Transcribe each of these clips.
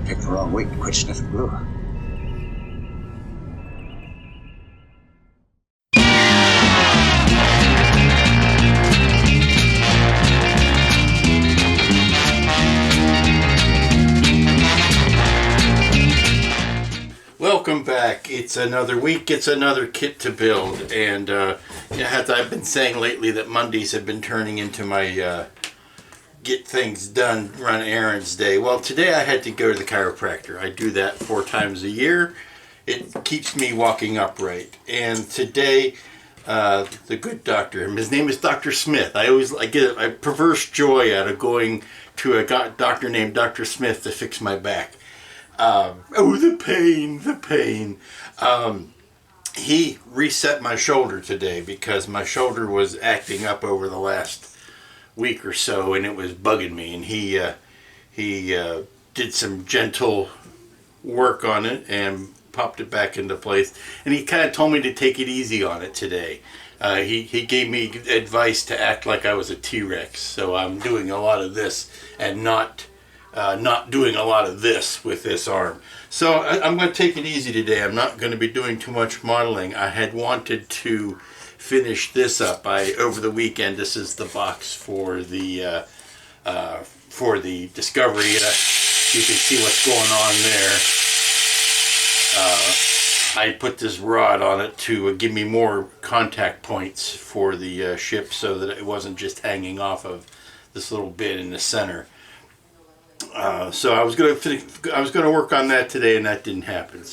Picked the wrong week to quit sniffing glue. Welcome back. It's another week. It's another kit to build, and as I've been saying lately, that Mondays have been turning into my get things done, run errands day. Well, today I had to go to the chiropractor. I do that 4 times a year. It keeps me walking upright. And today, the good doctor, his name is Dr. Smith. I get a perverse joy out of going to a doctor named Dr. Smith to fix my back. The pain. He reset my shoulder today because my shoulder was acting up over the last week or so, and it was bugging me. And he did some gentle work on it and popped it back into place. And he kind of told me to take it easy on it today. He gave me advice to act like I was a T-Rex. So I'm doing a lot of this and not doing a lot of this with this arm. So I'm going to take it easy today. I'm not going to be doing too much modeling. I had wanted to finish this up. Over the weekend, this is the box for the Discovery. You can see what's going on there. I put this rod on it to give me more contact points for the ship, so that it wasn't just hanging off of this little bit in the center. So I was gonna work on that today, and that didn't happen.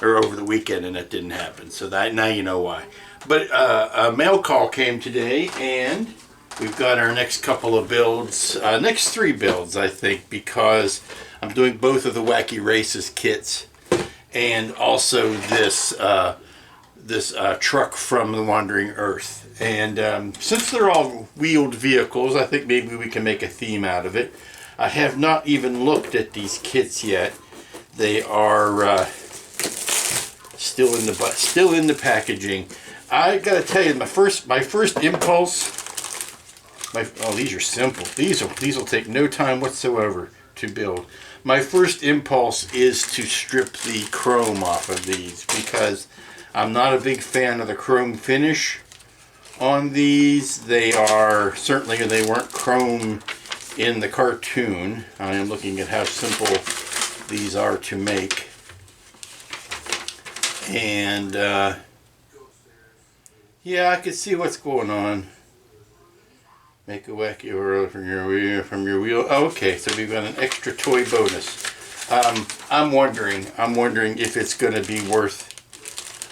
Or over the weekend, and that didn't happen. So now you know why. But a mail call came today, and we've got our next couple of builds, next 3 builds, I think, because I'm doing both of the Wacky Races kits, and also this truck from the Wandering Earth. And since they're all wheeled vehicles, I think maybe we can make a theme out of it. I have not even looked at these kits yet. They are still in the packaging. I gotta tell you, my first impulse. These are simple. These will take no time whatsoever to build. My first impulse is to strip the chrome off of these, because I'm not a big fan of the chrome finish on these. They weren't chrome in the cartoon. I am looking at how simple these are to make. And yeah, I can see what's going on. Make a wacky or from your wheel. Oh, okay, so we've got an extra toy bonus. I'm wondering if it's going to be worth.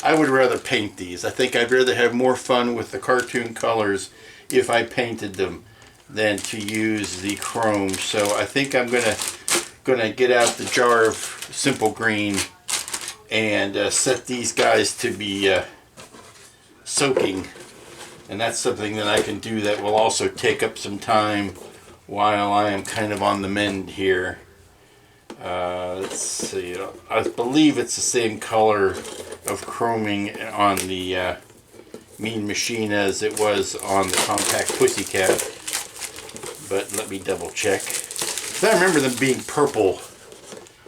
I would rather paint these. I think I'd rather have more fun with the cartoon colors if I painted them than to use the chrome. So I think I'm gonna get out the jar of simple green and set these guys to be soaking, and that's something that I can do that will also take up some time while I am kind of on the mend here. Let's see, I believe it's the same color of chroming on the Mean Machine as it was on the compact Pussycat, but let me double check. I remember them being purple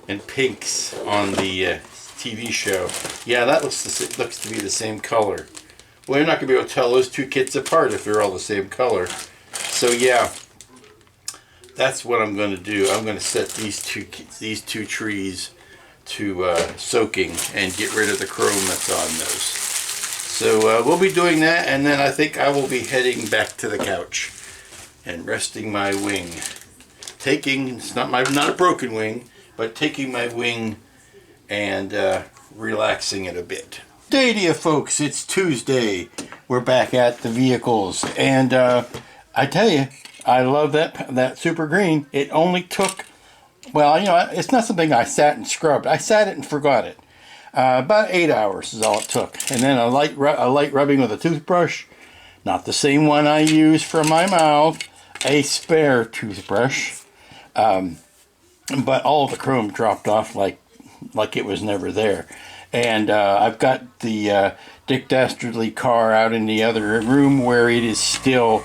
and pinks on the TV show. Yeah, that looks to be the same color. Well, you're not going to be able to tell those 2 kits apart if they're all the same color. So yeah, that's what I'm going to do. I'm going to set these two trees to soaking and get rid of the chrome that's on those. So we'll be doing that, and then I think I will be heading back to the couch and resting my wing. It's not a broken wing, but taking my wing and relaxing it a bit. Day to you folks, it's Tuesday. We're back at the vehicles, and I tell you, I love that super green. It only took, it's not something I sat and scrubbed. I sat it and forgot it. About 8 hours is all it took, and then a light rubbing with a toothbrush. Not the same one I use for my mouth, a spare toothbrush. But all of the chrome dropped off like it was never there. And I've got the Dick Dastardly car out in the other room where it is still,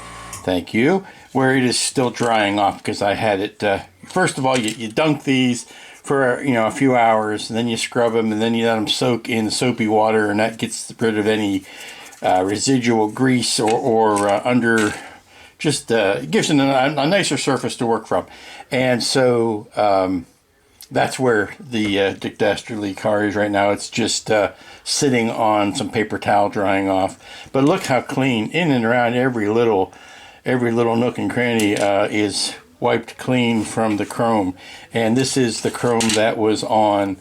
thank you, where it is still drying off, because I had it, first of all, you dunk these for a few hours, and then you scrub them, and then you let them soak in soapy water, and that gets rid of any residual grease or under. Just it gives it a nicer surface to work from. And so that's where the Dick Dastardly car is right now. It's just sitting on some paper towel drying off. But look how clean. In and around every little nook and cranny is wiped clean from the chrome. And this is the chrome that was on.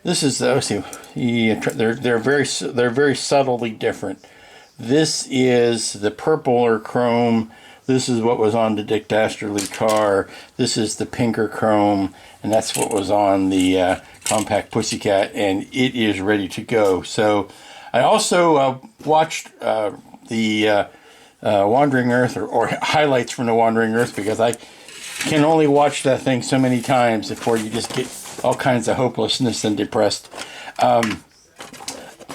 This is let's see. They're very subtly different. This is the purpler chrome. This is what was on the Dick Dastardly car. This is the pinker chrome, and that's what was on the compact Pussycat, and it is ready to go. So I also watched the Wandering Earth, or highlights from the Wandering Earth, because I can only watch that thing so many times before you just get all kinds of hopelessness and depressed. I'm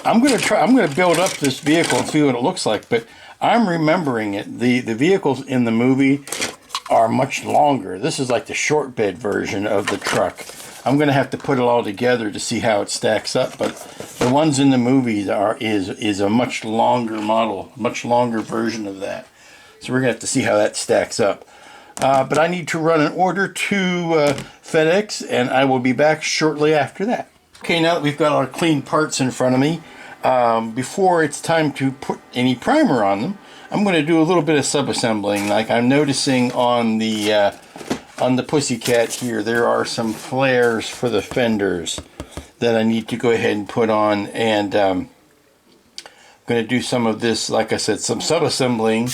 gonna build up this vehicle and see what it looks like, but I'm remembering it. The vehicles in the movie are much longer. This is like the short bed version of the truck. I'm gonna have to put it all together to see how it stacks up, but the ones in the movies is a much longer model, much longer version of that. So we're gonna have to see how that stacks up. But I need to run an order to FedEx, and I will be back shortly after that. Okay, now that we've got our clean parts in front of me, before it's time to put any primer on them, I'm going to do a little bit of sub-assembling. Like I'm noticing on the Pussycat here, there are some flares for the fenders that I need to go ahead and put on, and I'm going to do some of this, like I said, some sub-assembling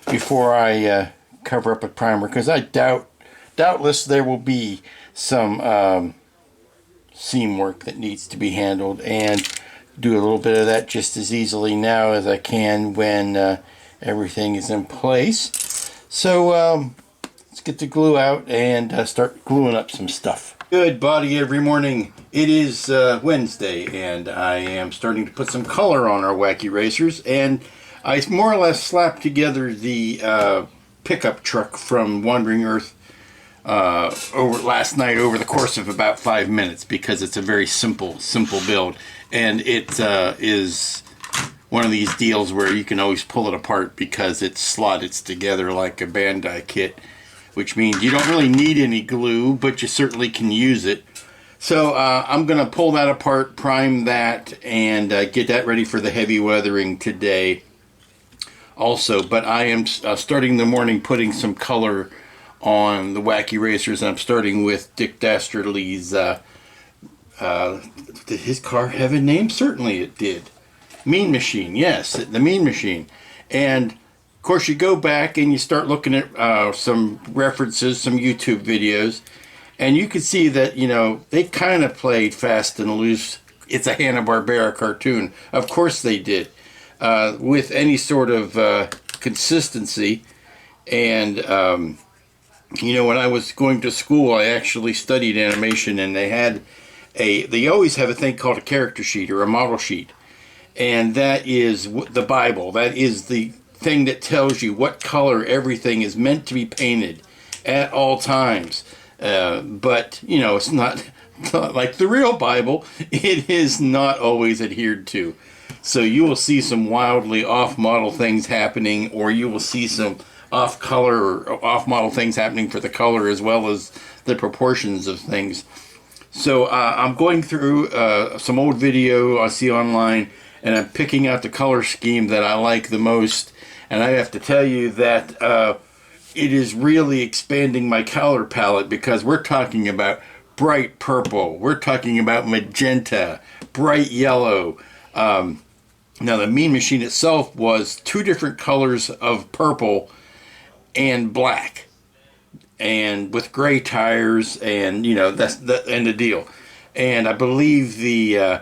before I cover up with primer, because I doubtless there will be some seam work that needs to be handled, and do a little bit of that just as easily now as I can when everything is in place. So let's get the glue out and start gluing up some stuff. Good body every morning. It is Wednesday, and I am starting to put some color on our Wacky racers, and I more or less slapped together the pickup truck from Wandering Earth over last night over the course of about 5 minutes, because it's a very simple build, and it is one of these deals where you can always pull it apart because it slots together like a Bandai kit, which means you don't really need any glue, but you certainly can use it. So I'm gonna pull that apart, prime that, and get that ready for the heavy weathering today also. But I am starting the morning putting some color on the Wacky racers, and I'm starting with Dick Dastardly's, did his car have a name? Certainly it did. Mean Machine, yes, the Mean Machine. And of course you go back and you start looking at some references, some YouTube videos, and you can see that, they kind of played fast and loose. It's a Hanna-Barbera cartoon. Of course they did. With any sort of consistency. And when I was going to school, I actually studied animation, and they always have a thing called a character sheet or a model sheet. And that is the Bible. That is the thing that tells you what color everything is meant to be painted at all times. But, it's not like the real Bible. It is not always adhered to. So you will see some wildly off-model things happening, or you will see some off-color or off-model things happening for the color as well as the proportions of things. So I'm going through some old video I see online, and I'm picking out the color scheme that I like the most. And I have to tell you that it is really expanding my color palette, because we're talking about bright purple, we're talking about magenta, bright yellow. Now the Mean Machine itself was 2 different colors of purple and black, and with gray tires, and that's the end of the deal. And I believe the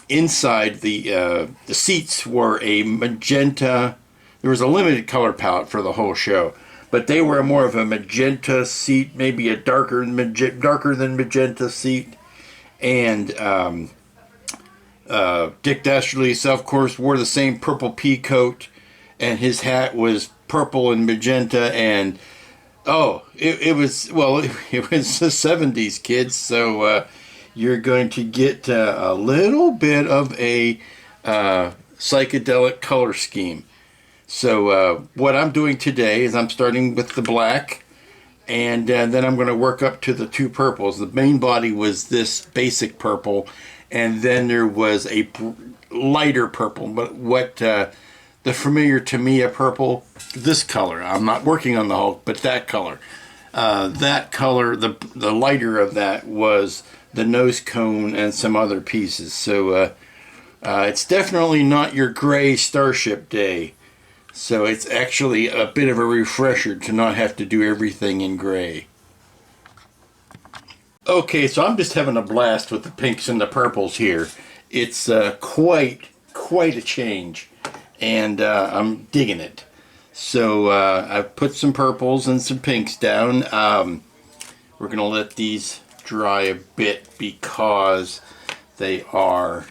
inside the seats were a magenta. There was a limited color palette for the whole show, but they were more of a magenta seat, maybe a darker than magenta seat. And Dick Dastardly himself, of course, wore the same purple pea coat, and his hat was purple and magenta, and Oh, it was, well, it was the 70s, kids, so you're going to get a little bit of a psychedelic color scheme. So what I'm doing today is I'm starting with the black, and then I'm going to work up to the two purples. The main body was this basic purple, and then there was a lighter purple, but what the familiar Tamiya purple, this color. I'm not working on the Hulk, but that color. That color, the lighter of that was the nose cone and some other pieces. So it's definitely not your gray Starship day. So it's actually a bit of a refresher to not have to do everything in gray. Okay, so I'm just having a blast with the pinks and the purples here. It's quite a change, and I'm digging it. So I've put some purples and some pinks down. We're going to let these dry a bit because they are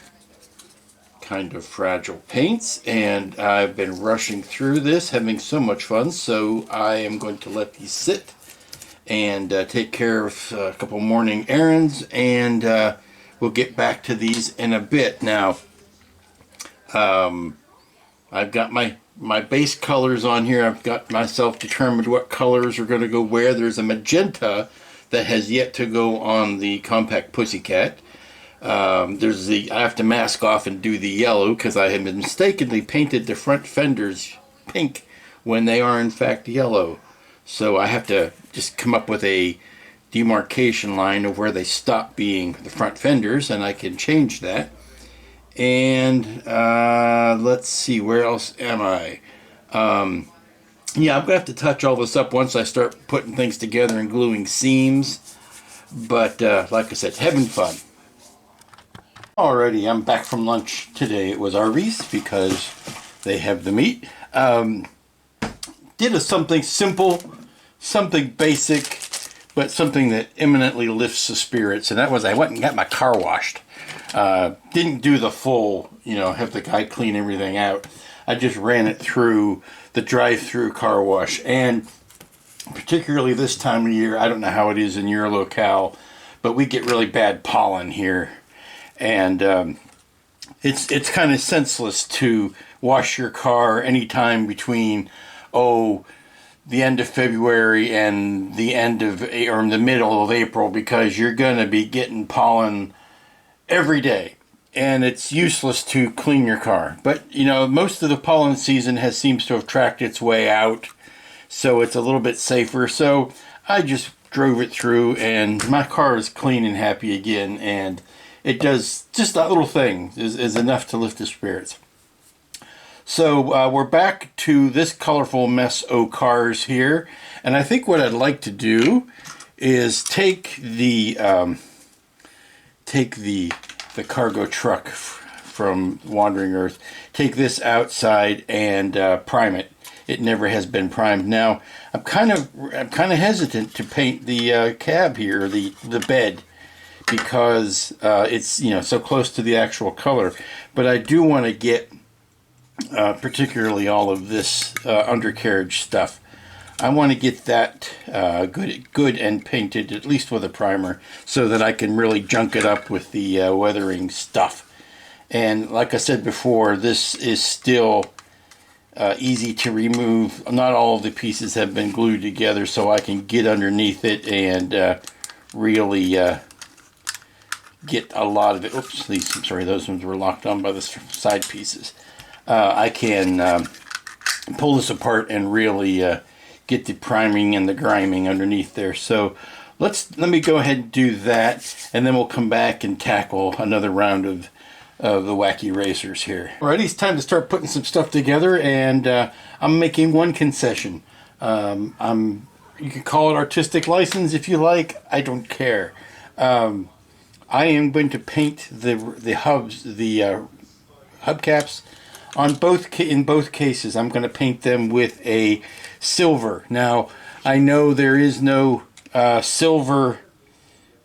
kind of fragile paints, and I've been rushing through this, having so much fun, so I am going to let these sit and take care of a couple morning errands, and we'll get back to these in a bit. Now, I've got my base colors on here. I've got myself determined what colors are going to go where. There's a magenta that has yet to go on the compact Pussycat. There's the, I have to mask off and do the yellow because I have mistakenly painted the front fenders pink when they are in fact yellow. So I have to just come up with a demarcation line of where they stop being the front fenders, and I can change that. And let's see, where else am I? Yeah, I'm going to have to touch all this up once I start putting things together and gluing seams. But like I said, having fun. Alrighty, I'm back from lunch today. It was Arby's because they have the meat. Did something simple, something basic, but something that eminently lifts the spirits. And that was I went and got my car washed. Didn't do the full, have the guy clean everything out. I just ran it through the drive-through car wash. And particularly this time of year, I don't know how it is in your locale, but we get really bad pollen here. And it's kind of senseless to wash your car anytime between, the end of February and the end of, or in the middle of April, because you're going to be getting pollen every day, and it's useless to clean your car. But most of the pollen season seems to have tracked its way out, so it's a little bit safer. So I just drove it through, and my car is clean and happy again, and it does just that little thing is enough to lift the spirits. So we're back to this colorful mess o' cars here, and I think what I'd like to do is take the cargo truck from Wandering Earth, take this outside and prime it. It never has been primed. Now I'm kind of hesitant to paint the cab here, the bed, because it's so close to the actual color. But I do want to get particularly all of this undercarriage stuff. I want to get that good and painted, at least with a primer, so that I can really junk it up with the weathering stuff. And like I said before, this is still easy to remove. Not all of the pieces have been glued together, so I can get underneath it and really get a lot of it. Oops, those ones were locked on by the side pieces. I can pull this apart and really get the priming and the griming underneath there. So let me go ahead and do that, and then we'll come back and tackle another round of the Wacky racers here. Alright, it's time to start putting some stuff together, and I'm making one concession. You can call it artistic license if you like. I don't care. I am going to paint the hubcaps in both cases. I'm going to paint them with a silver. Now, I know there is no silver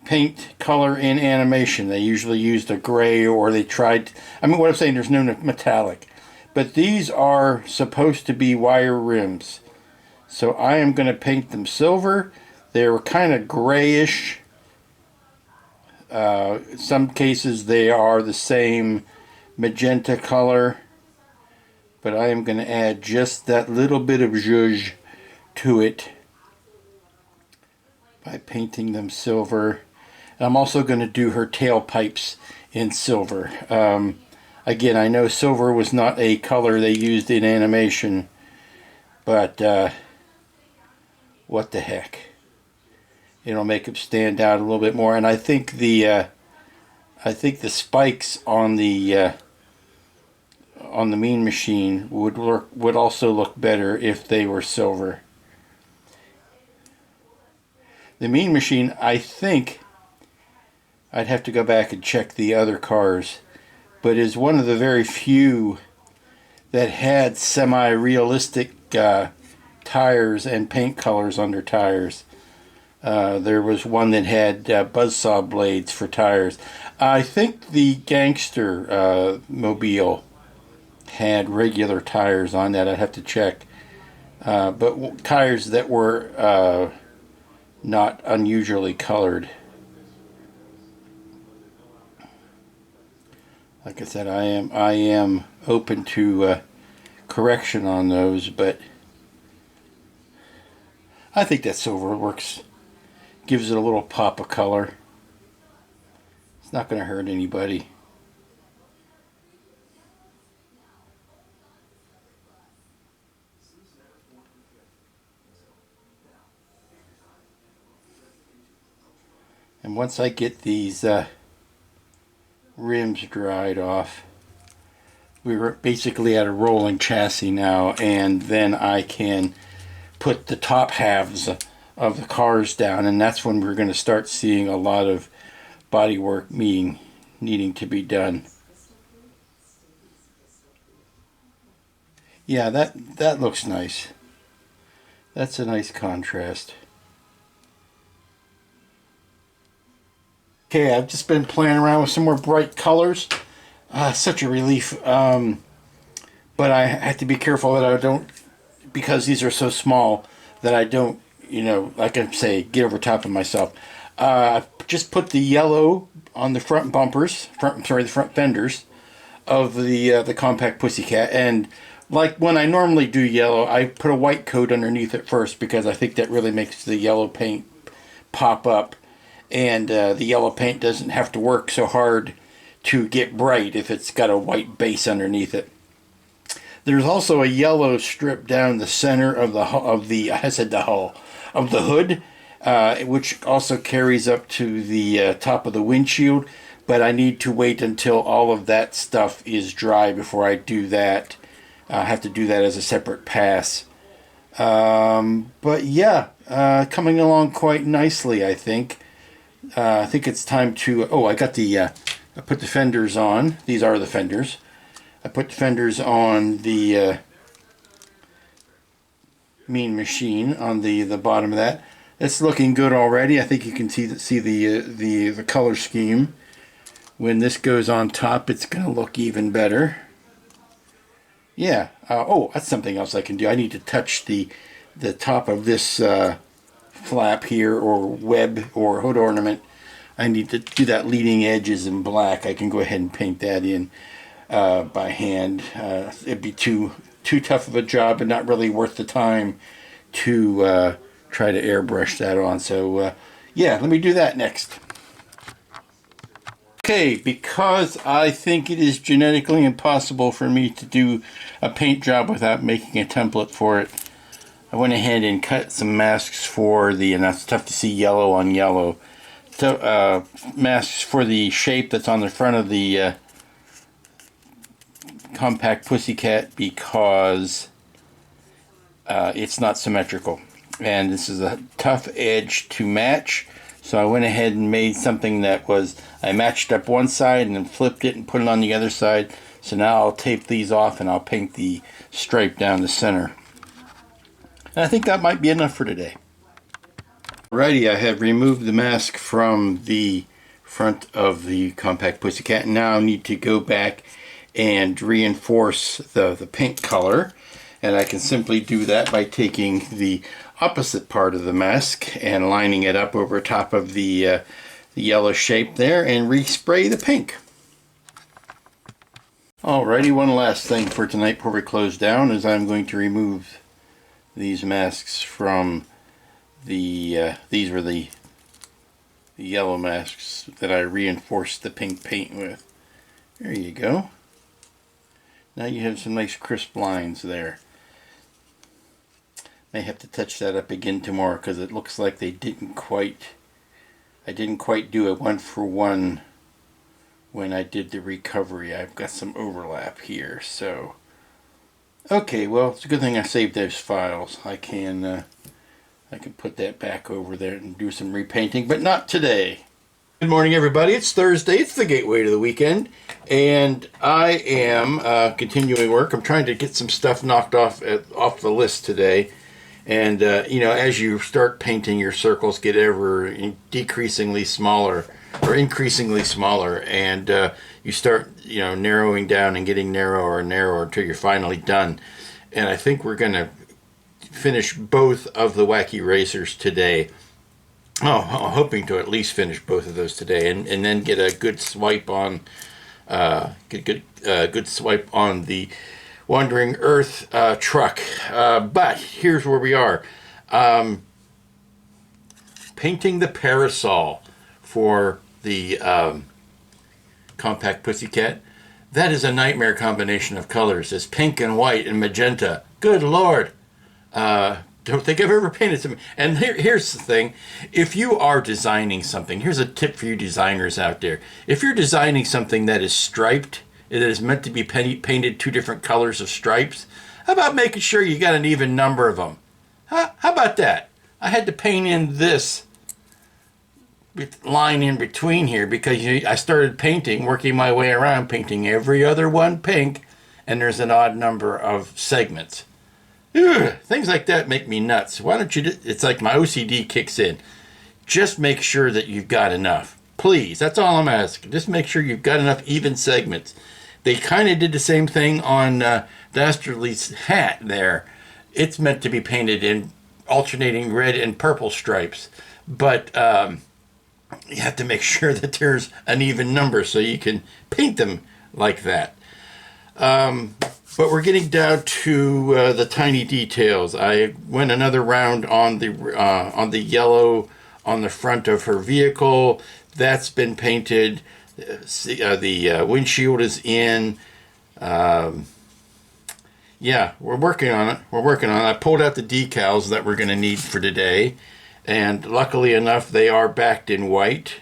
paint color in animation. They usually used a gray, or they tried, what I'm saying, there's no metallic. But these are supposed to be wire rims. So I am going to paint them silver. They're kind of grayish. In some cases they are the same magenta color, but I am going to add just that little bit of zhuzh to it by painting them silver. And I'm also going to do her tailpipes in silver. Again, I know silver was not a color they used in animation, but what the heck. It'll make them stand out a little bit more. And I think the spikes on the Mean Machine would also look better if they were silver. The Mean Machine, I think, I'd have to go back and check the other cars, but is one of the very few that had semi-realistic tires and paint colors on their tires. There was one that had buzzsaw blades for tires. I think the Gangster Mobile had regular tires on that. I'd have to check. But tires that were not unusually colored. Like I said, I am open to correction on those, but I think that silver works. Gives it a little pop of color. It's not going to hurt anybody. And once I get these rims dried off, we're basically at a rolling chassis now, and then I can put the top halves of the cars down, and that's when we're going to start seeing a lot of body work needing to be done. Yeah, that looks nice. That's a nice contrast. Okay, I've just been playing around with some more bright colors. Such a relief. But I have to be careful that I don't, because these are so small, that I don't, like I say, get over top of myself. I just put the yellow on the front bumpers, the front fenders of the compact Pussycat, and like when I normally do yellow, I put a white coat underneath it first because I think that really makes the yellow paint pop up, and the yellow paint doesn't have to work so hard to get bright if it's got a white base underneath it. There's also a yellow strip down the center of the hood, which also carries up to the top of the windshield, but I need to wait until all of that stuff is dry before I do that. I have to do that as a separate pass. But yeah, coming along quite nicely, I think. I think it's time to... Oh, I got I put the fenders on. These are the fenders. I put the fenders on the Mean Machine on the bottom of that. It's looking good already. I think you can see the color scheme. When this goes on top, it's going to look even better. Yeah. Oh, that's something else I can do. I need to touch the top of this flap here, or web, or hood ornament. I need to do that leading edges in black. I can go ahead and paint that in by hand. It'd be too tough of a job and not really worth the time to try to airbrush that on. So yeah, let me do that next. Okay, because I think it is genetically impossible for me to do a paint job without making a template for it, I went ahead and cut some masks for the, and that's tough to see yellow on yellow, so, masks for the shape that's on the front of the compact Pussycat, because it's not symmetrical. And this is a tough edge to match, so I went ahead and made something that was, I matched up one side and then flipped it and put it on the other side. So now I'll tape these off and I'll paint the stripe down the center. And I think that might be enough for today. Alrighty, I have removed the mask from the front of the compact Pussycat, and now I need to go back and reinforce the paint color. And I can simply do that by taking the opposite part of the mask and lining it up over top of the yellow shape there and respray the pink. Alrighty, one last thing for tonight before we close down is I'm going to remove these masks from the, these were the yellow masks that I reinforced the pink paint with. There you go. Now you have some nice crisp lines there. May have to touch that up again tomorrow because it looks like I didn't quite do a 1-for-1 when I did the recovery. I've got some overlap here, so okay, well, it's a good thing I saved those files. I can put that back over there and do some repainting, but not today. Good morning, everybody. It's Thursday. It's the gateway to the weekend, and I am continuing work. I'm trying to get some stuff knocked off the list today. And, you know, as you start painting, your circles get ever decreasingly smaller or increasingly smaller. And you start, you know, narrowing down and getting narrower and narrower until you're finally done. And I think we're going to finish both of the Wacky racers today. Oh, I'm hoping to at least finish both of those today. And then get a good swipe on, good swipe on the Wandering Earth truck. But here's where we are. Painting the parasol for the compact Pussycat. That is a nightmare combination of colors. It's pink and white and magenta. Good Lord. Don't think I've ever painted something. And here's the thing. If you are designing something, here's a tip for you designers out there. If you're designing something that is striped, it is meant to be painted 2 different colors of stripes, how about making sure you got an even number of them? How about that? I had to paint in this line in between here because I started painting, working my way around, painting every other one pink, and there's an odd number of segments. Ugh, things like that make me nuts. Why don't you it's like my OCD kicks in. Just make sure that you've got enough. Please, that's all I'm asking. Just make sure you've got enough even segments. They kind of did the same thing on Dastardly's hat there. It's meant to be painted in alternating red and purple stripes. But you have to make sure that there's an even number so you can paint them like that. But we're getting down to the tiny details. I went another round on the yellow on the front of her vehicle. That's been painted. The windshield is in. Yeah, we're working on it. I pulled out the decals that we're going to need for today, and luckily enough, they are backed in white.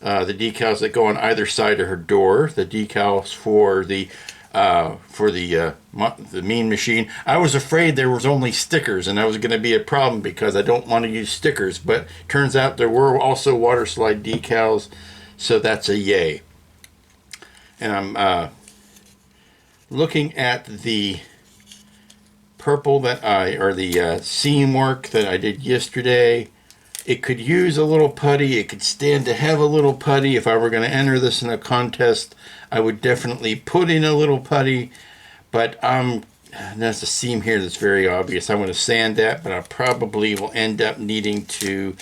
The decals that go on either side of her door. The decals for the Mean Machine. I was afraid there was only stickers, and that was going to be a problem because I don't want to use stickers. But turns out there were also water slide decals. So that's a yay. And I'm looking at the purple or the seam work that I did yesterday. It could use a little putty. It could stand to have a little putty. If I were going to enter this in a contest, I would definitely put in a little putty. But there's a seam here that's very obvious. I want to sand that, but I probably will end up needing to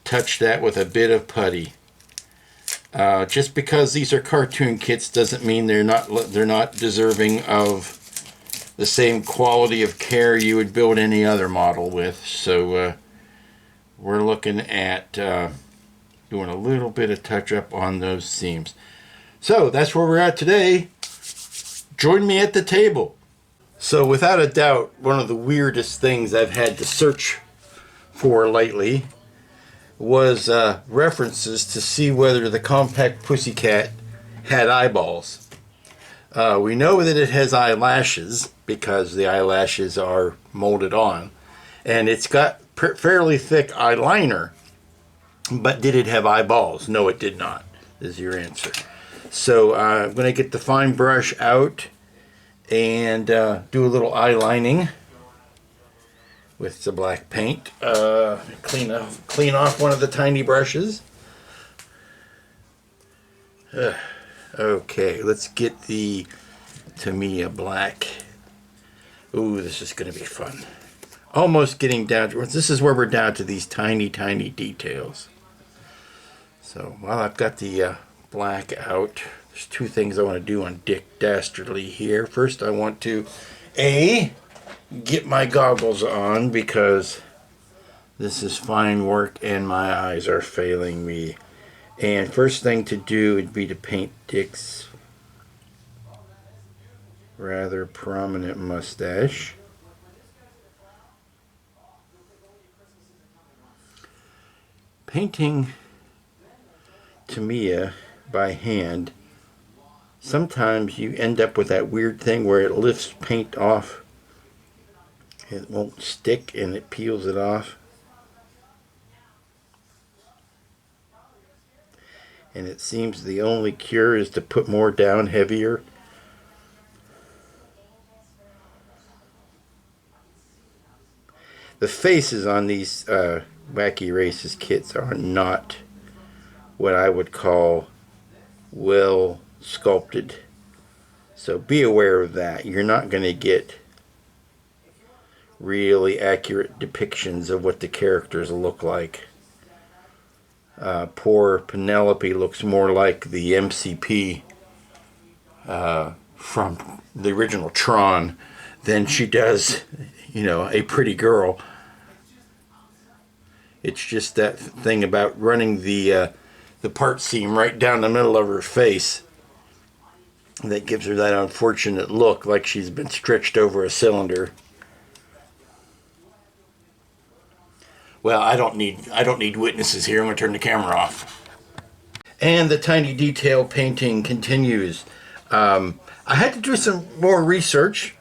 touch that with a bit of putty. Just because these are cartoon kits doesn't mean they're not deserving of the same quality of care you would build any other model with. So we're looking at doing a little bit of touch up on those seams. So that's where we're at today. Join me at the table. So without a doubt, one of the weirdest things I've had to search for lately was references to see whether the compact Pussycat had eyeballs. We know that it has eyelashes because the eyelashes are molded on, and it's got fairly thick eyeliner, but did it have eyeballs? No, it did not, is your answer. So I'm going to get the fine brush out and do a little eye lining with the black paint. Clean off one of the tiny brushes. Okay, let's get the Tamiya black Ooh, this is going to be fun. Almost getting down to, this is where we're down to these tiny, tiny details. So while I've got the black out, there's two things I want to do on Dick Dastardly here. First, I want to, get my goggles on because this is fine work and my eyes are failing me. And first thing to do would be to paint Dick's rather prominent mustache. Painting Tamiya by hand, sometimes you end up with that weird thing where it lifts paint off. It won't stick and it peels it off. And it seems the only cure is to put more down heavier. The faces on these Wacky Races kits are not what I would call well sculpted. So be aware of that. You're not going to get really accurate depictions of what the characters look like. Poor Penelope looks more like the MCP from the original Tron than she does, a pretty girl. It's just that thing about running the part seam right down the middle of her face that gives her that unfortunate look like she's been stretched over a cylinder. Well, I don't need witnesses here. I'm going to turn the camera off. And the tiny detail painting continues. I had to do some more research,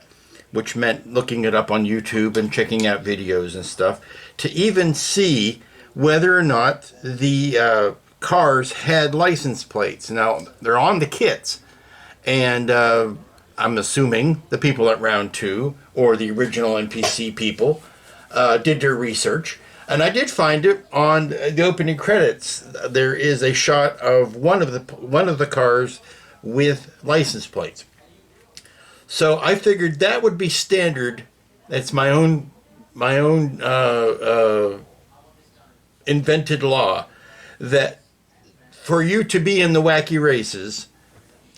which meant looking it up on YouTube and checking out videos and stuff, to even see whether or not the cars had license plates. Now, they're on the kits, and I'm assuming the people at Round 2, or the original NPC people, did their research. And I did find it on the opening credits. There is a shot of one of the cars with license plates. So I figured that would be standard. That's my own invented law, that for you to be in the Wacky Races,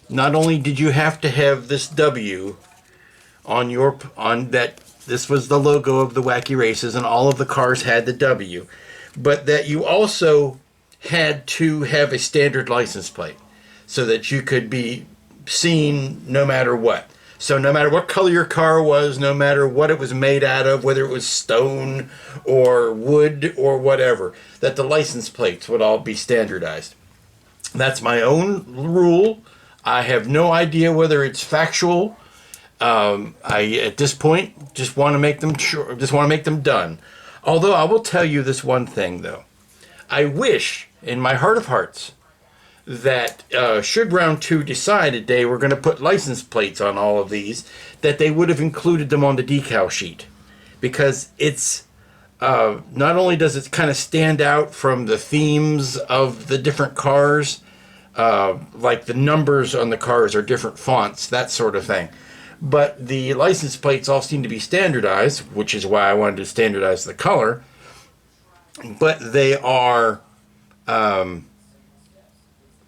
not only did you have to have this W on that. This was the logo of the Wacky Races, and all of the cars had the W. But that you also had to have a standard license plate so that you could be seen no matter what. So no matter what color your car was, no matter what it was made out of, whether it was stone or wood or whatever, that the license plates would all be standardized. That's my own rule. I have no idea whether it's factual. I at this point just want to make them done. Although I will tell you this one thing though, I wish in my heart of hearts that should Round 2 decide they were going to put license plates on all of these, that they would have included them on the decal sheet, because it's not only does it kind of stand out from the themes of the different cars, like the numbers on the cars are different fonts, that sort of thing. But the license plates all seem to be standardized, which is why I wanted to standardize the color. But they are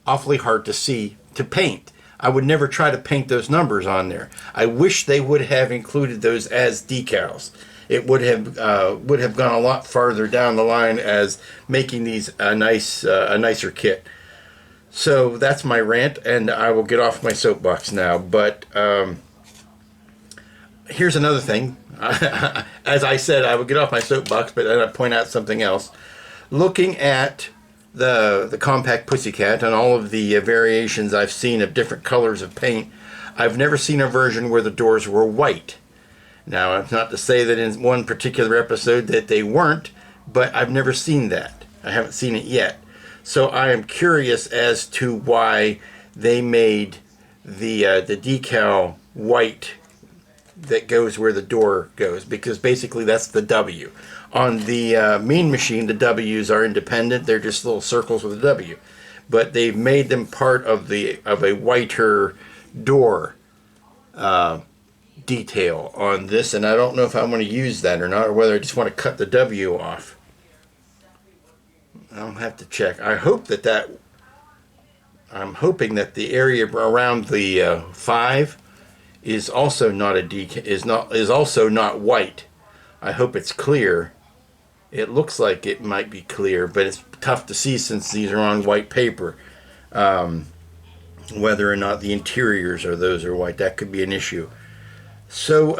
awfully hard to paint. I would never try to paint those numbers on there. I wish they would have included those as decals. It would have gone a lot farther down the line as making these a nicer kit. So that's my rant, and I will get off my soapbox now. But here's another thing. As I said, I would get off my soapbox, but then I'd point out something else. Looking at the compact Pussycat and all of the variations I've seen of different colors of paint, I've never seen a version where the doors were white. Now, it's not to say that in one particular episode that they weren't, but I've never seen that. I haven't seen it yet. So I am curious as to why they made the decal white that goes where the door goes, because basically that's the W. On the Mean Machine, the W's are independent. They're just little circles with a W. But they've made them part of a whiter door detail on this, and I don't know if I'm going to use that or not, or whether I just want to cut the W off. I'll have to check. I'm hoping that the area around the 5 is also not is also not white. I hope it's clear. It looks like it might be clear, but it's tough to see since these are on white paper. Whether or not the interiors are white, that could be an issue. So,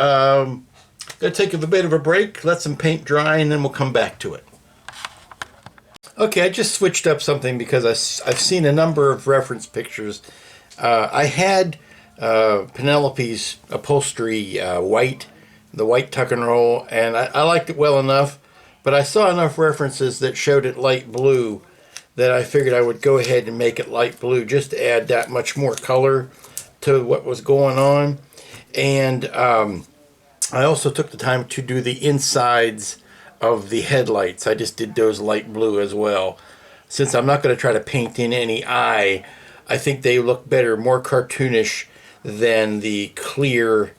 gonna take a bit of a break, let some paint dry, and then we'll come back to it. Okay, I just switched up something because I've seen a number of reference pictures. I had Penelope's upholstery white, the white tuck and roll, and I liked it well enough, but I saw enough references that showed it light blue that I figured I would go ahead and make it light blue just to add that much more color to what was going on. And I also took the time to do the insides of the headlights. I just did those light blue as well. Since I'm not going to try to paint in any eye, I think they look better, more cartoonish than the clear.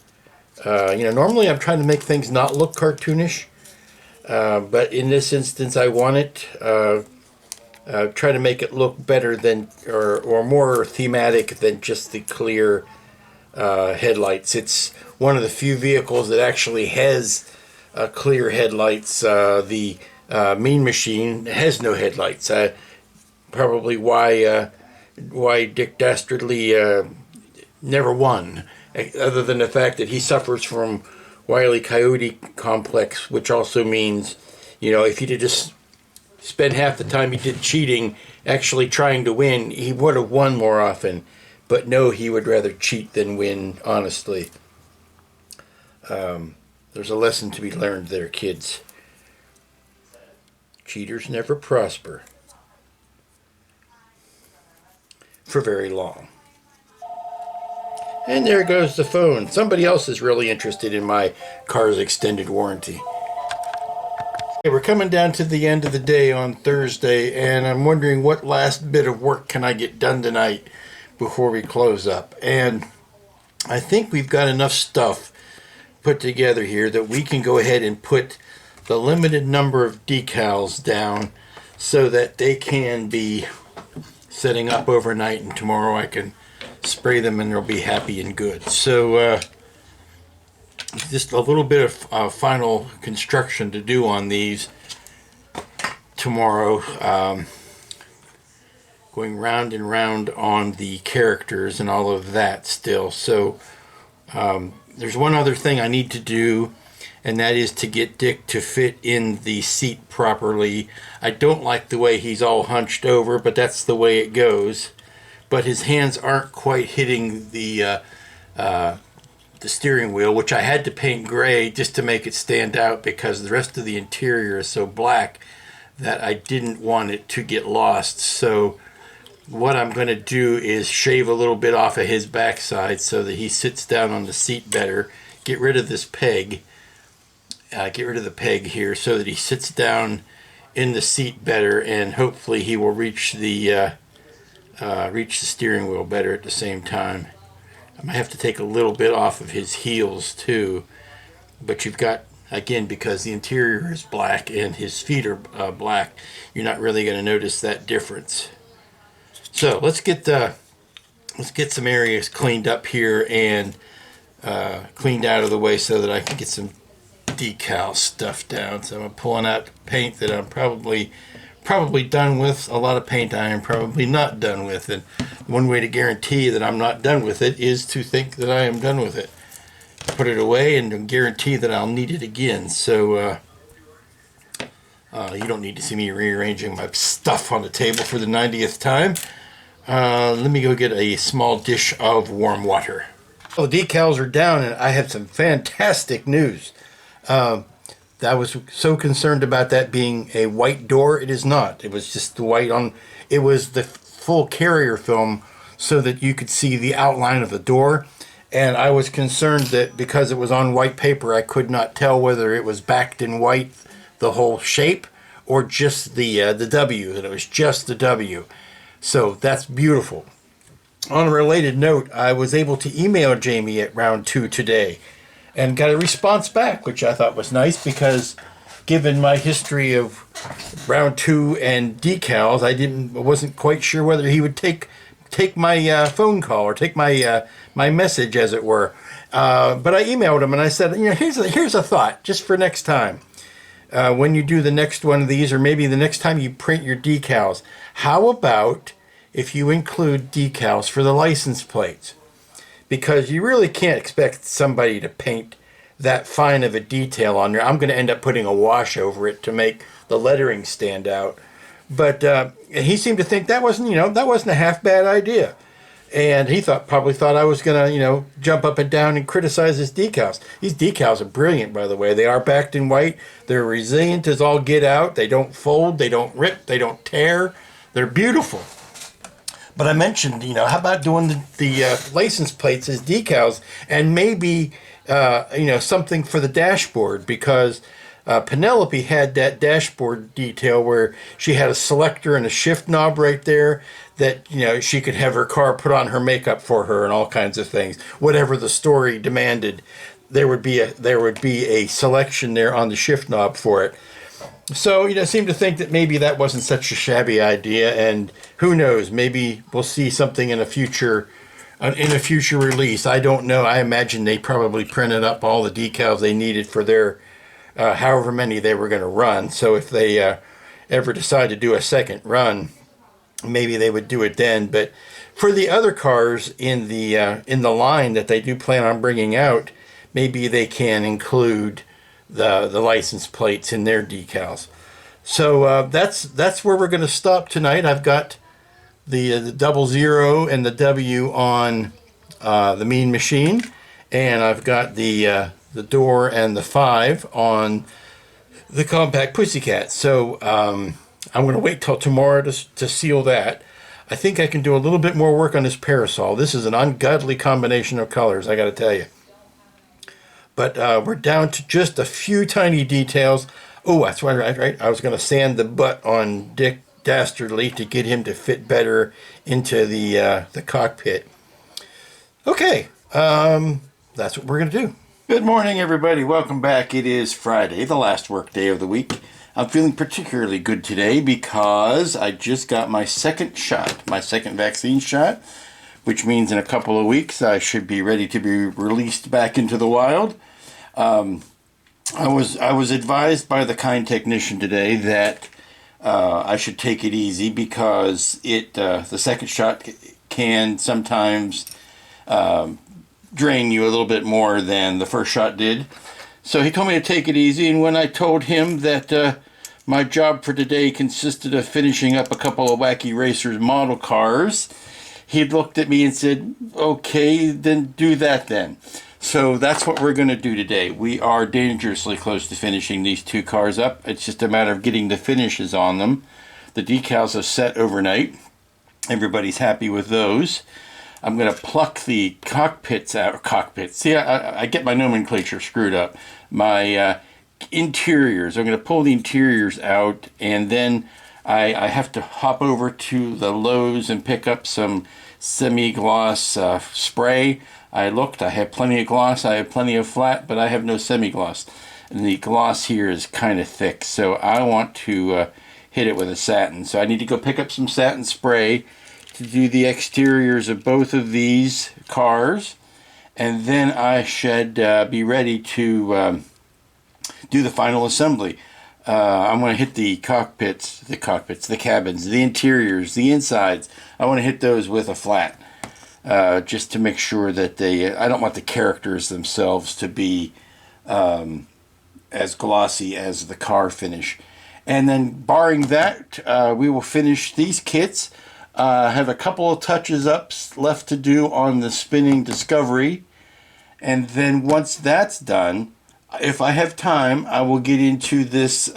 Normally I'm trying to make things not look cartoonish, but in this instance I want it try to make it look better than or more thematic than just the clear headlights. It's one of the few vehicles that actually has clear headlights. The Mean Machine has no headlights. Probably why Dick Dastardly never won, other than the fact that he suffers from Wile E. Coyote complex, which also means, if he'd have just spent half the time he did cheating actually trying to win, he would have won more often. But no, he would rather cheat than win, honestly. There's a lesson to be learned there, kids. Cheaters never prosper for very long. And there goes the phone. Somebody else is really interested in my car's extended warranty. Okay, we're coming down to the end of the day on Thursday, and I'm wondering what last bit of work can I get done tonight before we close up. And I think we've got enough stuff put together here that we can go ahead and put the limited number of decals down so that they can be setting up overnight, and tomorrow I can spray them and they'll be happy and good. So just a little bit of final construction to do on these tomorrow. Going round and round on the characters and all of that still. So there's one other thing I need to do, and that is to get Dick to fit in the seat properly. I don't like the way he's all hunched over, but that's the way it goes. But his hands aren't quite hitting the steering wheel, which I had to paint gray just to make it stand out because the rest of the interior is so black that I didn't want it to get lost. So what I'm going to do is shave a little bit off of his backside so that he sits down on the seat better. Get rid of this peg. Get rid of the peg here so that he sits down in the seat better, and hopefully he will reach the steering wheel better at the same time. I might have to take a little bit off of his heels too, but you've got, again, because the interior is black and his feet are black, you're not really going to notice that difference. So let's get some areas cleaned up here and cleaned out of the way so that I can get some decal stuff down. So I'm pulling out paint that I'm probably done with. A lot of paint I am probably not done with, and one way to guarantee that I'm not done with it is to think that I am done with it. Put it away and guarantee that I'll need it again. So you don't need to see me rearranging my stuff on the table for the 90th time. Let me go get a small dish of warm water. Well, the decals are down, and I have some fantastic news. I was so concerned about that being a white door. It is not. It was just the white on. It was the full carrier film so that you could see the outline of the door. And I was concerned that because it was on white paper, I could not tell whether it was backed in white, the whole shape, or just the W, that it was just the W. So that's beautiful. On a related note, I was able to email Jamie at round 2 today. and got a response back, which I thought was nice because given my history of round 2 and decals, I wasn't quite sure whether he would take my phone call or take my my message, as it were. But I emailed him and I said, here's a thought just for next time. When you do the next one of these, or maybe the next time you print your decals, how about if you include decals for the license plates? Because you really can't expect somebody to paint that fine of a detail on there. I'm going to end up putting a wash over it to make the lettering stand out. But he seemed to think that wasn't a half bad idea. And he probably thought I was going to, jump up and down and criticize his decals. These decals are brilliant, by the way. They are backed in white. They're resilient as all get out. They don't fold. They don't rip. They don't tear. They're beautiful. But I mentioned, how about doing the license plates as decals, and maybe, something for the dashboard, because Penelope had that dashboard detail where she had a selector and a shift knob right there that, she could have her car put on her makeup for her and all kinds of things. Whatever the story demanded, there would be a selection there on the shift knob for it. So, seemed to think that maybe that wasn't such a shabby idea, and who knows, maybe we'll see something in a future release. I don't know. I imagine they probably printed up all the decals they needed for their however many they were going to run. So if they ever decide to do a second run, maybe they would do it then. But for the other cars in the line that they do plan on bringing out, maybe they can include the license plates in their decals. So that's where we're going to stop tonight. I've got the 00 and the W on the Mean Machine, and I've got the door and the 5 on the Compact Pussycat. So I'm going to wait till tomorrow to seal that. I think I can do a little bit more work on this parasol. This is an ungodly combination of colors, I got to tell you. But we're down to just a few tiny details. Oh, that's right. I was going to sand the butt on Dick Dastardly to get him to fit better into the cockpit. Okay, that's what we're going to do. Good morning, everybody. Welcome back. It is Friday, the last work day of the week. I'm feeling particularly good today because I just got my second vaccine shot, which means in a couple of weeks I should be ready to be released back into the wild. I was advised by the kind technician today that I should take it easy because the second shot can sometimes drain you a little bit more than the first shot did. So he told me to take it easy, and when I told him that my job for today consisted of finishing up a couple of Wacky Racers model cars, he looked at me and said, okay, then do that then. So that's what we're going to do today. We are dangerously close to finishing these two cars up. It's just a matter of getting the finishes on them. The decals are set overnight. Everybody's happy with those. I'm going to pluck the cockpits out. See, I get my nomenclature screwed up. My interiors. I'm going to pull the interiors out, and then I have to hop over to the Lowe's and pick up some semi-gloss spray. I looked. I have plenty of gloss. I have plenty of flat, but I have no semi-gloss. And the gloss here is kind of thick, so I want to hit it with a satin. So I need to go pick up some satin spray to do the exteriors of both of these cars, and then I should be ready to do the final assembly. I'm going to hit the cabins, the interiors, the insides. I want to hit those with a flat, just to make sure that I don't want the characters themselves to be as glossy as the car finish. And then barring that, we will finish these kits. Have a couple of touches ups left to do on the spinning Discovery, and then once that's done, if I have time, I will get into this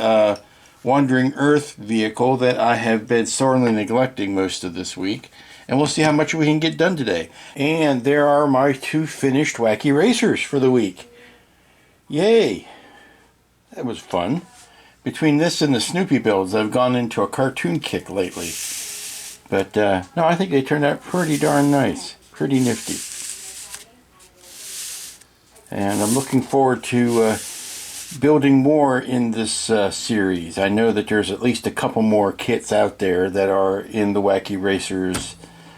Wandering Earth vehicle that I have been sorely neglecting most of this week, and we'll see how much we can get done today. And there are my two finished Wacky Racers for the week. Yay! That was fun. Between this and the Snoopy builds, I've gone into a cartoon kick lately. But, no, I think they turned out pretty darn nice. Pretty nifty. And I'm looking forward to building more in this series. I know that there's at least a couple more kits out there that are in the Wacky Racers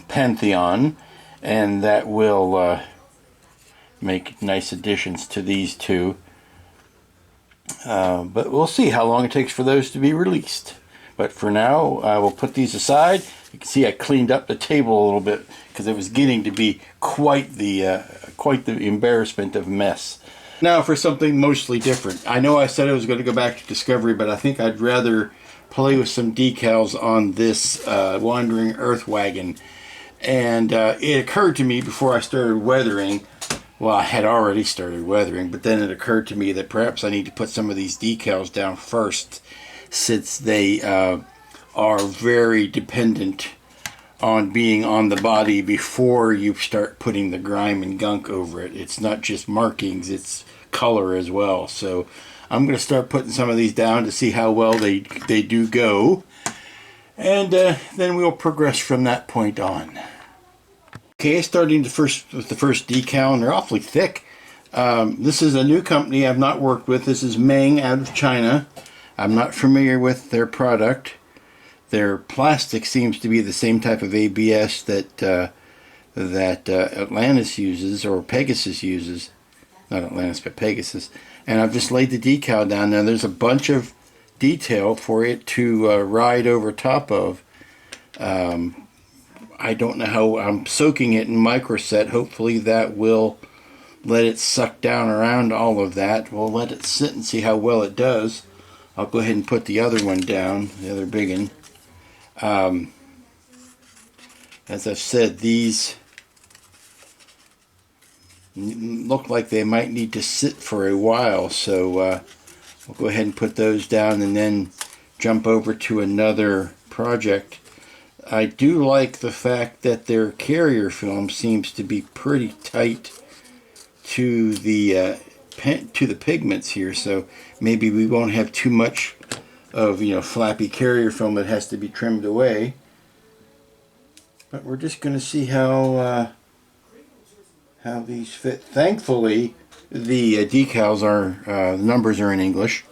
pantheon, and that will make nice additions to these two. But we'll see how long it takes for those to be released. But for now, I will put these aside. You can see I cleaned up the table a little bit because it was getting to be quite the embarrassment of mess. Now for something mostly different. I know I said I was going to go back to Discovery, but I think I'd rather play with some decals on this Wandering Earth wagon. And it occurred to me before I started weathering, well, I had already started weathering, but then it occurred to me that perhaps I need to put some of these decals down first, since they are very dependent on being on the body before you start putting the grime and gunk over it. It's not just markings, it's color as well. So I'm going to start putting some of these down to see how well they do go. And then we'll progress from that point on. Okay, starting with the first decal, and they're awfully thick. This is a new company I've not worked with. This is Meng out of China. I'm not familiar with their product. Their plastic seems to be the same type of ABS that Atlantis uses, or Pegasus uses. Not Atlantis, but Pegasus. And I've just laid the decal down. Now there's a bunch of detail for it to ride over top of. I don't know how. I'm soaking it in microset. Hopefully that will let it suck down around all of that. We'll let it sit and see how well it does. I'll go ahead and put the other one down, the other big one. As I've said, these look like they might need to sit for a while, so we'll go ahead and put those down and then jump over to another project. I do like the fact that their carrier film seems to be pretty tight to the pigments here, so maybe we won't have too much of flappy carrier film that has to be trimmed away. But we're just going to see how these fit. Thankfully, the decals the numbers are in English.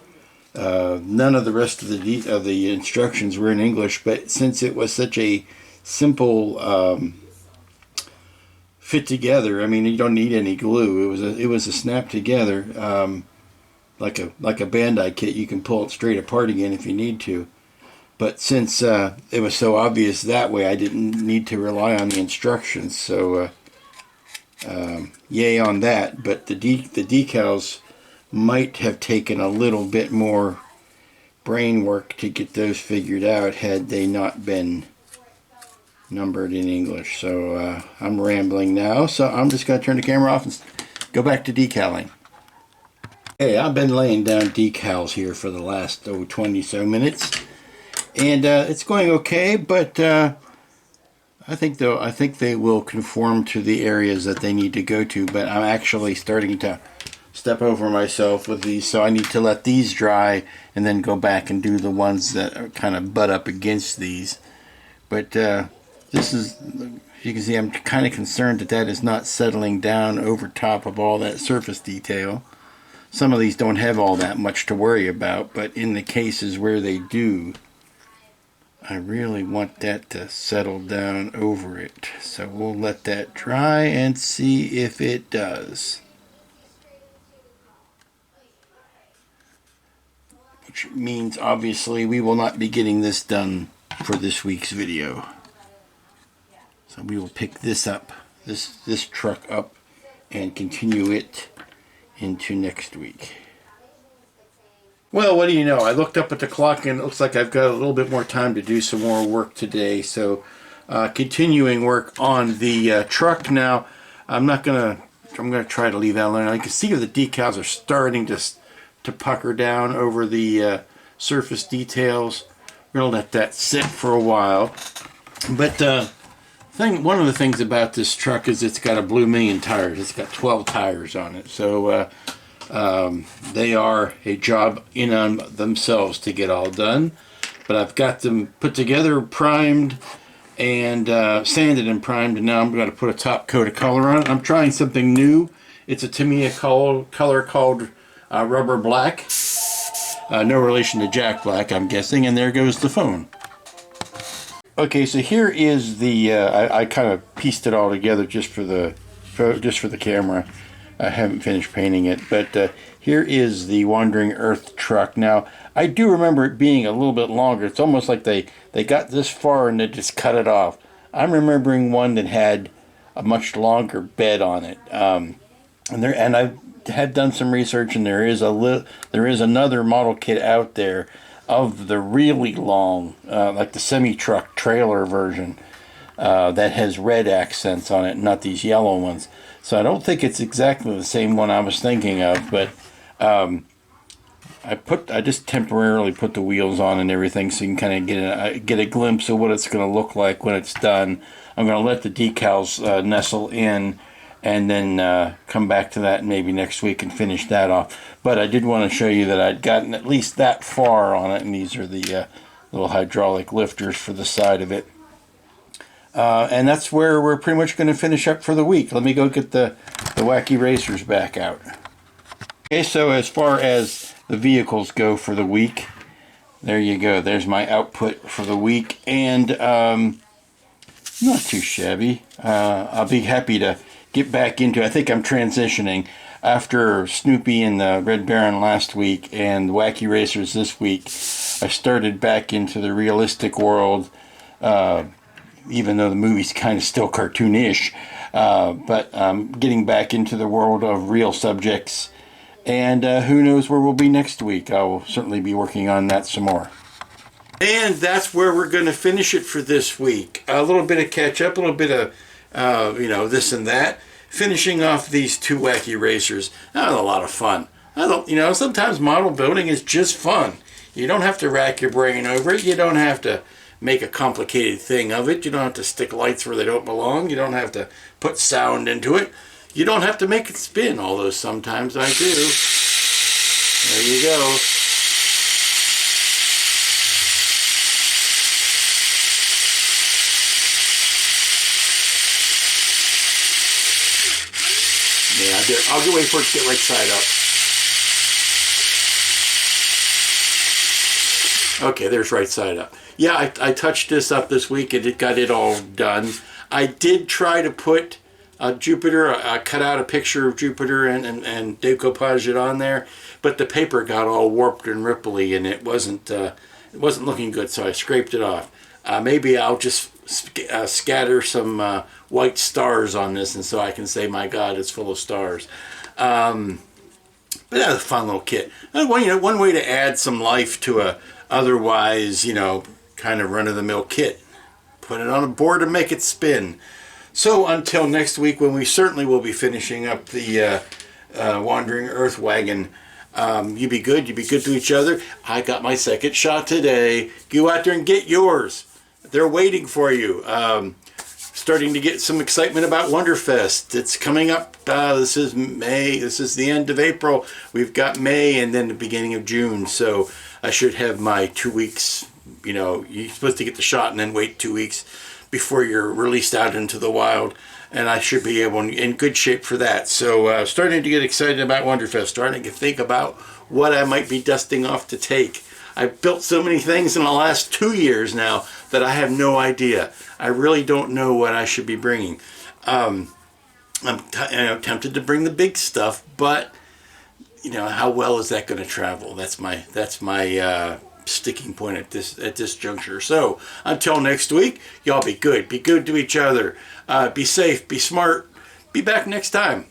None of the rest of the instructions were in English, but since it was such a simple fit together, I mean, you don't need any glue. It was a snap together, like a Bandai kit. You can pull it straight apart again if you need to. But since it was so obvious that way, I didn't need to rely on the instructions. So yay on that. But the decals might have taken a little bit more brain work to get those figured out had they not been numbered in English. So I'm rambling now, so I'm just going to turn the camera off and go back to decaling. Hey, I've been laying down decals here for the last 20 so minutes, and it's going okay, but I think they will conform to the areas that they need to go to. But I'm actually starting to step over myself with these, so I need to let these dry and then go back and do the ones that are kind of butt up against these. But this is, you can see I'm kind of concerned that is not settling down over top of all that surface detail. Some of these don't have all that much to worry about, but in the cases where they do, I really want that to settle down over it. So we'll let that dry and see if it does. Which means obviously we will not be getting this done for this week's video. So we will pick this up, this truck up, and continue it into next week. Well, what do you know? I looked up at the clock and it looks like I've got a little bit more time to do some more work today. So continuing work on the truck now. I'm gonna try to leave that alone. I can see the decals are starting to pucker down over the surface details. We're gonna let that sit for a while. But one of the things about this truck is it's got a Blue Million tires. It's got 12 tires on it, so they are a job in on themselves to get all done. But I've got them put together, primed, and sanded and primed, and now I'm going to put a top coat of color on it. I'm trying something new It's a Tamiya color called Rubber Black. No relation to Jack Black, I'm guessing. And there goes the phone. Okay, so here is the. I kind of pieced it all together just for the camera. I haven't finished painting it, but here is the Wandering Earth truck. Now, I do remember it being a little bit longer. It's almost like they got this far and they just cut it off. I'm remembering one that had a much longer bed on it. And I had done some research, and there is another model kit out there of the really long, like the semi-truck trailer version, that has red accents on it, not these yellow ones. So I don't think it's exactly the same one I was thinking of, but I just temporarily put the wheels on and everything so you can kind of get a glimpse of what it's going to look like when it's done. I'm going to let the decals nestle in, and then come back to that maybe next week and finish that off. But I did want to show you that I'd gotten at least that far on it, and these are the little hydraulic lifters for the side of it. And that's where we're pretty much going to finish up for the week. Let me go get the Wacky racers back out. Okay, so as far as the vehicles go for the week, there you go. There's my output for the week, and not too shabby. I'll be happy to get back into. I think I'm transitioning after Snoopy and the Red Baron last week and Wacky Racers this week. I started back into the realistic world, even though the movie's kind of still cartoonish. But I'm getting back into the world of real subjects, and who knows where we'll be next week. I will certainly be working on that some more. And that's where we're going to finish it for this week. A little bit of catch up, a little bit of this and that. Finishing off these two Wacky Racers. That was a lot of fun. Sometimes model building is just fun. You don't have to rack your brain over it. You don't have to make a complicated thing of it. You don't have to stick lights where they don't belong. You don't have to put sound into it. You don't have to make it spin, although sometimes I do. There you go. Yeah, I'll wait for it to get right side up. Okay, there's right side up. Yeah, I touched this up this week and it got it all done. I did try to put Jupiter, I cut out a picture of Jupiter and decoupage it on there, but the paper got all warped and ripply and it wasn't looking good, so I scraped it off. Maybe I'll just scatter some white stars on this, and so I can say, my God, it's full of stars. But that was a fun little kit. One way to add some life to a otherwise, kind of run-of-the-mill kit. Put it on a board and make it spin. So until next week, when we certainly will be finishing up the Wandering Earth wagon, you be good to each other. I got my second shot today. Go out there and get yours. They're waiting for you. Starting to get some excitement about Wonderfest. It's coming up. This is May. This is the end of April. We've got May and then the beginning of June. So I should have my 2 weeks. You're supposed to get the shot and then wait 2 weeks before you're released out into the wild. And I should be in good shape for that. So starting to get excited about Wonderfest. Starting to think about what I might be dusting off to take. I've built so many things in the last 2 years now that I have no idea. I really don't know what I should be bringing. I'm tempted to bring the big stuff, but how well is that going to travel? That's my sticking point at this juncture. So until next week, y'all be good to each other. Be safe. Be smart. Be back next time.